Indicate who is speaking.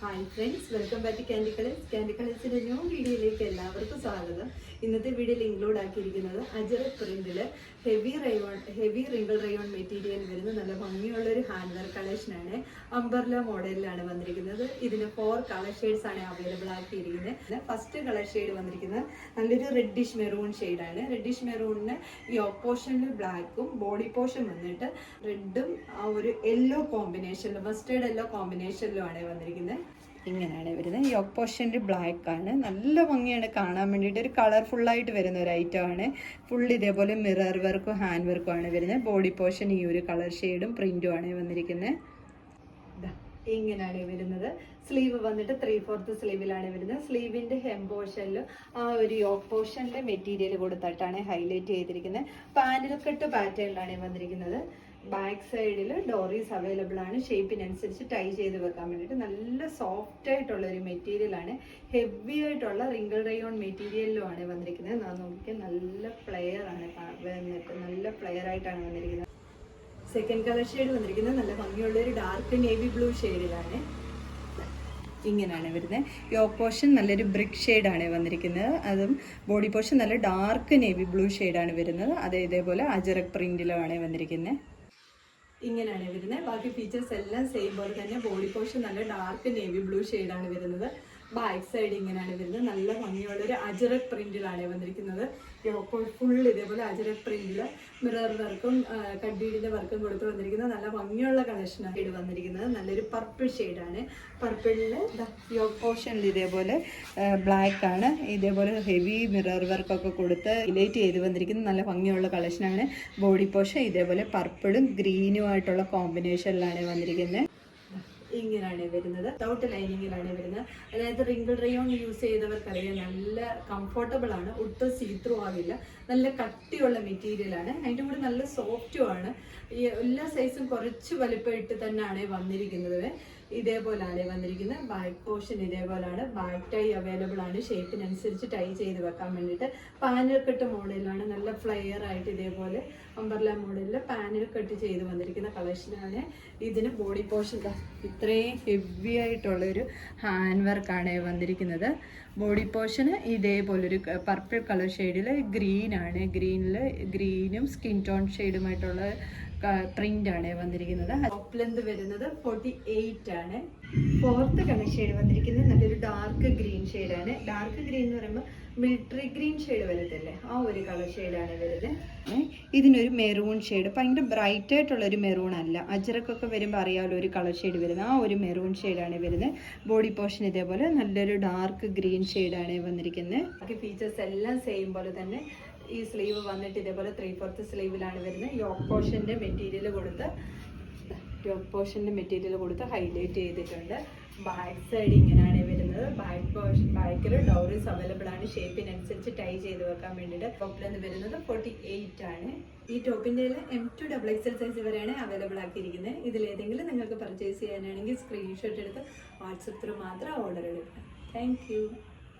Speaker 1: Hi friends, welcome back to Candy Colours. Candy കളേഴ്സിൻ്റെ new വീഡിയോയിലേക്ക് എല്ലാവർക്കും സ്വാഗതം. ഇന്നത്തെ വീഡിയോയിൽ ഇൻക്ലൂഡ് ആക്കിയിരിക്കുന്നത് അജറക് പ്രിന്റിൽ ഹെവി റിങ്കിൾ റയോൺ മെറ്റീരിയൽ വരുന്ന നല്ല ഭംഗിയുള്ളൊരു ഹാൻഡ് വർക്ക് കളക്ഷനാണ്. അംബർല മോഡലിലാണ് വന്നിരിക്കുന്നത്. ഇതിന് 4 കളർ ഷെയ്ഡ്സ് ആണ് അവൈലബിൾ ആക്കിയിരിക്കുന്നത്. ഫസ്റ്റ് കളർ ഷെയ്ഡ് വന്നിരിക്കുന്നത് നല്ലൊരു റെഡിഷ് മെറൂൺ ഷെയ്ഡാണ്. റെഡിഷ് മെറൂണിന് ഈ പോർഷനിൽ ബ്ലാക്കും ബോഡി പോർഷൻ വന്നിട്ട് റെഡും ആ ഒരു യെല്ലോ കോമ്പിനേഷനിലും മസ്റ്റേർഡ് യെല്ലോ കോമ്പിനേഷനിലുമാണ് വന്നിരിക്കുന്നത്. ഇങ്ങനെയാണ് വരുന്നത്. ഈ പോർഷനിൽ ബ്ലാക്ക് ആണ്. നല്ല ഭംഗിയാണ് കാണാൻ വേണ്ടിയിട്ട്. ഒരു കളർഫുള്ളായിട്ട് വരുന്ന ഒരു ഐറ്റം ആണ്. ഫുൾ ഇതേപോലെ മിറർ വർക്കും ഹാൻഡ് വർക്കും ആണ് വരുന്നത്. ബോഡി പോർഷൻ ഈ ഒരു കളർ ഷെയ്ഡും പ്രിന്റും ആണ് വന്നിരിക്കുന്നത്. ഇങ്ങനെയാണ് വരുന്നത്. സ്ലീവ് വന്നിട്ട് 3/4 സ്ലീവിലാണ് വരുന്നത്. സ്ലീവിന്റെ ഹെം പോർഷനിൽ ആ ഒരു യോക്ക് പോർഷനിലെ മെറ്റീരിയൽ കൊടുത്തിട്ടാണ് ഹൈലൈറ്റ് ചെയ്തിരിക്കുന്നത്. പാനൽ കട്ട് പാറ്റേണിലാണ് വന്നിരിക്കുന്നത്. ബാക്ക് സൈഡിൽ ഡോറീസ് അവൈലബിൾ ആണ്. ഷേപ്പിനനുസരിച്ച് ടൈ ചെയ്ത് വെക്കാൻ വേണ്ടിയിട്ട് നല്ല സോഫ്റ്റ് ആയിട്ടുള്ള ഒരു മെറ്റീരിയൽ ആണ്. ഹെവി ആയിട്ടുള്ള റിങ്കിൾ റയോൺ മെറ്റീരിയലിലുമാണ് വന്നിരിക്കുന്നത്. നോക്കിയാൽ നല്ല ഫ്ലെയർ ആണ് വന്നിട്ട്, നല്ല ഫ്ലെയർ ആയിട്ടാണ് വന്നിരിക്കുന്നത്. സെക്കൻഡ് കളർ ഷെയ്ഡ് വന്നിരിക്കുന്നത് നല്ല ഭംഗിയുള്ള ഒരു ഡാർക്ക് നേവി ബ്ലൂ ഷെയ്ഡിലാണ്. ഇങ്ങനെയാണ് വരുന്നത്. യോക്ക് പോർഷൻ നല്ലൊരു ബ്രിക്ക് ഷെയ്ഡാണ് വന്നിരിക്കുന്നത്. അതും ബോഡി പോർഷൻ നല്ല ഡാർക്ക് നേവി ബ്ലൂ ഷെയ്ഡാണ് വരുന്നത്. ഇതേപോലെ അജറക് പ്രിന്റിലുമാണ് വന്നിരിക്കുന്നത്. ഇങ്ങനെയാണ് വരുന്നത്. ബാക്കി ഫീച്ചേഴ്സ് എല്ലാം സെയിം പോലെ തന്നെ. ബോഡി പോർഷൻ നല്ല ഡാർക്ക് നേവി ബ്ലൂ ഷെയ്ഡാണ് വരുന്നത്. ബാക്ക് സൈഡ് ഇങ്ങനെയാണ് വരുന്നത്. നല്ല ഭംഗിയുള്ള ഒരു അജറക് പ്രിന്റിലാണ് വന്നിരിക്കുന്നത്. ഫുൾ ഇതേപോലെ അജറക് പ്രിന്റിൽ മിറർ വർക്കും കഡ്ബീഡിന്റെ വർക്കും കൊടുത്ത് വന്നിരിക്കുന്നത്. നല്ല ഭംഗിയുള്ള കളക്ഷനാണ് ഇത് വന്നിരിക്കുന്നത്. നല്ലൊരു പർപ്പിൾ ഷെയ്ഡാണ്. പർപ്പിളിൽ യോക്ക് പോർഷനിൽ ഇതേപോലെ ബ്ലാക്ക് ആണ്. ഇതേപോലെ ഹെവി മിറർ വർക്കൊക്കെ കൊടുത്ത് ഹൈലൈറ്റ് ചെയ്ത് വന്നിരിക്കുന്നത്. നല്ല ഭംഗിയുള്ള കളക്ഷനാണ്. ബോഡി പോർഷൻ ഇതേപോലെ പർപ്പിളും ഗ്രീനും ആയിട്ടുള്ള കോമ്പിനേഷനിലാണ് വന്നിരിക്കുന്നത്. ഇങ്ങനെയാണ് വരുന്നത്. വിത്തൗട്ട് ലൈനിങ്ങിലാണ് വരുന്നത്. അതായത് റിങ്കിൾ റയോൺ യൂസ് ചെയ്തവർക്കറിയാം നല്ല കംഫർട്ടബിൾ ആണ്. ഒട്ടും സീത്രൂ ആവില്ല. നല്ല കട്ടിയുള്ള മെറ്റീരിയൽ ആണ്. അതിൻ്റെ കൂടെ നല്ല സോഫ്റ്റും ആണ്. ഈ എല്ലാ സൈസും കുറച്ച് വലിപ്പമായിട്ട് തന്നെയാണ് വന്നിരിക്കുന്നത്. ഇതേപോലെയാണ് വന്നിരിക്കുന്നത്. ബാക്ക് പോർഷൻ ഇതേപോലെയാണ്. ബാക്ക് ടൈ അവൈലബിൾ ആണ്. ഷേപ്പിനനുസരിച്ച് ടൈ ചെയ്ത് വെക്കാൻ വേണ്ടിയിട്ട്. പാനൽ കട്ട് മോഡലിലാണ്. നല്ല ഫ്ലെയർ ആയിട്ട് ഇതേപോലെ അംബർല മോഡലിൽ പാനൽ കട്ട് ചെയ്ത് വന്നിരിക്കുന്ന കളക്ഷനാണ്. ഇതിന് ബോഡി പോർഷൻ ഇത്രയും ഹെവി ആയിട്ടുള്ളൊരു ഹാൻഡ് വർക്കാണ് വന്നിരിക്കുന്നത്. ബോഡി പോർഷന് ഇതേപോലൊരു പർപ്പിൾ കളർ ഷെയ്ഡിൽ ഗ്രീനാണ്. ഗ്രീനും സ്കിൻ ടോൺ ഷെയ്ഡുമായിട്ടുള്ള പ്രിന്റാണ് വന്നിരിക്കുന്നത്. ടോപ്പ് ലെന്ത് വരുന്നത് 48 ആണ്. ഫോർത്ത് കളർ ഷെയ്ഡ് വന്നിരിക്കുന്നത് നല്ലൊരു ഡാർക്ക് ഗ്രീൻ ഷെയ്ഡാണ്. ഡാർക്ക് ഗ്രീൻ എന്ന് പറയുമ്പോൾ മിലിറ്ററി ഗ്രീൻ ഷെയ്ഡ് വരത്തില്ലേ, ആ ഒരു കളർ ഷെയ്ഡാണ് വരുന്നത്. ഇതിനൊരു മെറൂൺ ഷെയ്ഡ്, ഭയങ്കര ബ്രൈറ്റ് ആയിട്ടുള്ളൊരു മെറൂൺ അല്ല. അജറക്കൊക്കെ വരുമ്പോൾ അറിയാമല്ലോ ഒരു കളർ ഷെയ്ഡ് വരുന്നത്. ആ ഒരു മെറൂൺ ഷെയ്ഡാണ് വരുന്നത്. ബോഡി പോർഷൻ ഇതേപോലെ നല്ലൊരു ഡാർക്ക് ഗ്രീൻ ഷെയ്ഡാണ് വന്നിരിക്കുന്നത്. ബാക്കി ഫീച്ചേഴ്സ് എല്ലാം സെയിം പോലെ തന്നെ. ഈ സ്ലീവ് വന്നിട്ട് ഇതേപോലെ 3/4 സ്ലീവിലാണ് വരുന്നത്. യോക്ക് പോർഷൻ്റെ മെറ്റീരിയൽ കൊടുത്ത് ഹൈലൈറ്റ് ചെയ്തിട്ടുണ്ട്. ബാക്ക് സൈഡ് ഇങ്ങനെയാണ് വരുന്നത്. ബാക്കിൽ ഡോറീസ് അവൈലബിൾ ആണ്. ഷേപ്പിനനുസരിച്ച് ടൈ ചെയ്ത് വെക്കാൻ വേണ്ടിയിട്ട്. ടോപ്പിലെന്ന് വരുന്നത് 48 ആണ്. ഈ ടോപ്പിൻ്റെ M to XXL സൈസ് വരെയാണ് അവൈലബിൾ ആക്കിയിരിക്കുന്നത്. ഇതിലേതെങ്കിലും നിങ്ങൾക്ക് പർച്ചേസ് ചെയ്യാനാണെങ്കിൽ സ്ക്രീൻഷോട്ട് എടുത്ത് വാട്സപ്പ് ത്രൂ മാത്രം ഓർഡർ എടുക്കാം. Thank you.